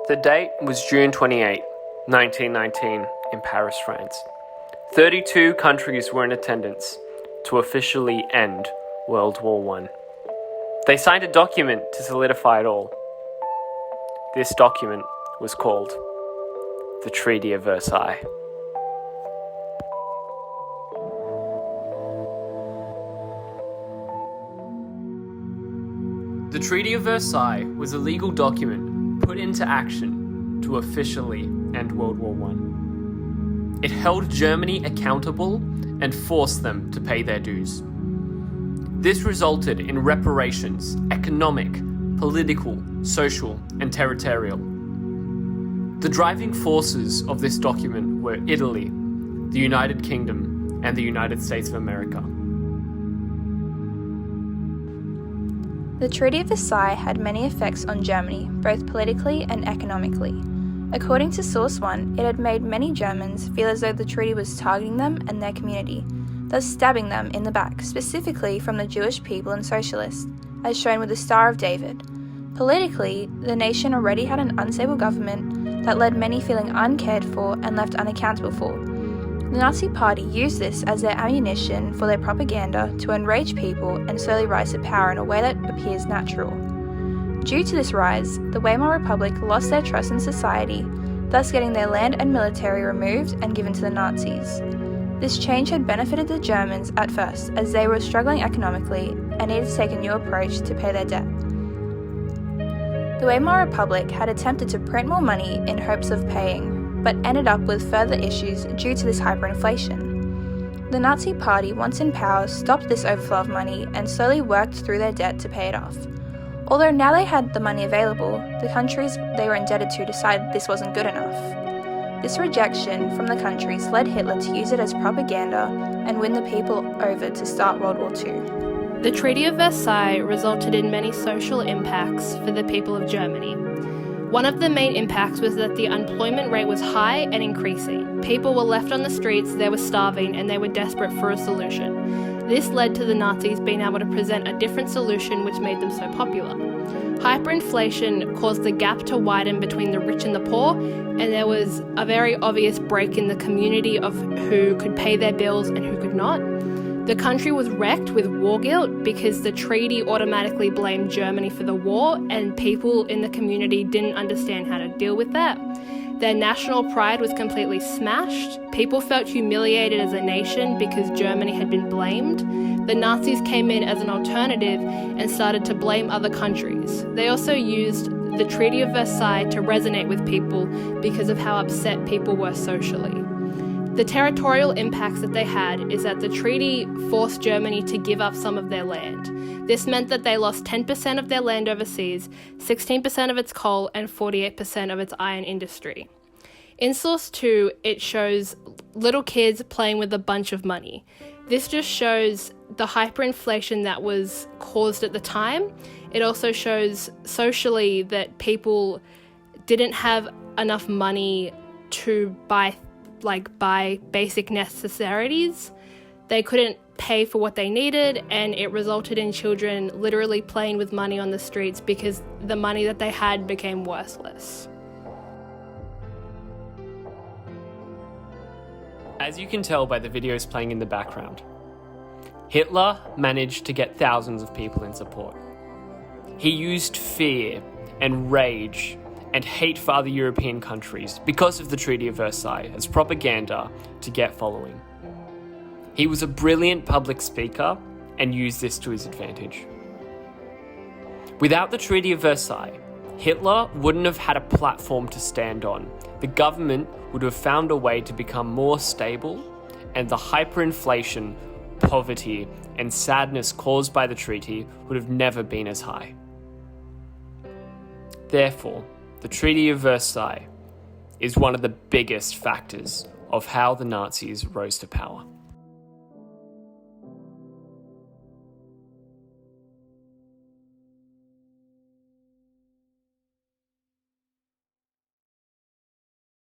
The date was June 28, 1919, in Paris, France. 32 countries were in attendance to officially end World War I. They signed a document to solidify it all. This document was called the Treaty of Versailles. The Treaty of Versailles was a legal document put into action to officially end World War I. It held Germany accountable and forced them to pay their dues. This resulted in reparations, economic, political, social, and territorial. The driving forces of this document were Italy, the United Kingdom, and the United States of America. The Treaty of Versailles had many effects on Germany, both politically and economically. According to Source 1, it had made many Germans feel as though the treaty was targeting them and their community, thus stabbing them in the back, specifically from the Jewish people and socialists, as shown with the Star of David. Politically, the nation already had an unstable government that led many feeling uncared for and left unaccountable for. The Nazi Party used this as their ammunition for their propaganda to enrage people and slowly rise to power in a way that appears natural. Due to this rise, the Weimar Republic lost their trust in society, thus getting their land and military removed and given to the Nazis. This change had benefited the Germans at first, as they were struggling economically and needed to take a new approach to pay their debt. The Weimar Republic had attempted to print more money in hopes of paying, but ended up with further issues due to this hyperinflation. The Nazi Party, once in power, stopped this overflow of money and slowly worked through their debt to pay it off. Although now they had the money available, the countries they were indebted to decided this wasn't good enough. This rejection from the countries led Hitler to use it as propaganda and win the people over to start World War II. The Treaty of Versailles resulted in many social impacts for the people of Germany. One of the main impacts was that the unemployment rate was high and increasing. People were left on the streets, they were starving, and they were desperate for a solution. This led to the Nazis being able to present a different solution which made them so popular. Hyperinflation caused the gap to widen between the rich and the poor, and there was a very obvious break in the community of who could pay their bills and who could not. The country was wrecked with war guilt because the treaty automatically blamed Germany for the war, and people in the community didn't understand how to deal with that. Their national pride was completely smashed. People felt humiliated as a nation because Germany had been blamed. The Nazis came in as an alternative and started to blame other countries. They also used the Treaty of Versailles to resonate with people because of how upset people were socially. The territorial impacts that they had is that the treaty forced Germany to give up some of their land. This meant that they lost 10% of their land overseas, 16% of its coal, and 48% of its iron industry. In Source 2, it shows little kids playing with a bunch of money. This just shows the hyperinflation that was caused at the time. It also shows socially that people didn't have enough money to buy basic necessities. They couldn't pay for what they needed, and it resulted in children literally playing with money on the streets because the money that they had became worthless. As you can tell by the videos playing in the background, Hitler managed to get thousands of people in support. He used fear and rage and hate for other European countries because of the Treaty of Versailles as propaganda to get following. He was a brilliant public speaker and used this to his advantage. Without the Treaty of Versailles, Hitler wouldn't have had a platform to stand on. The government would have found a way to become more stable, and the hyperinflation, poverty, and sadness caused by the treaty would have never been as high. Therefore, the Treaty of Versailles is one of the biggest factors of how the Nazis rose to power.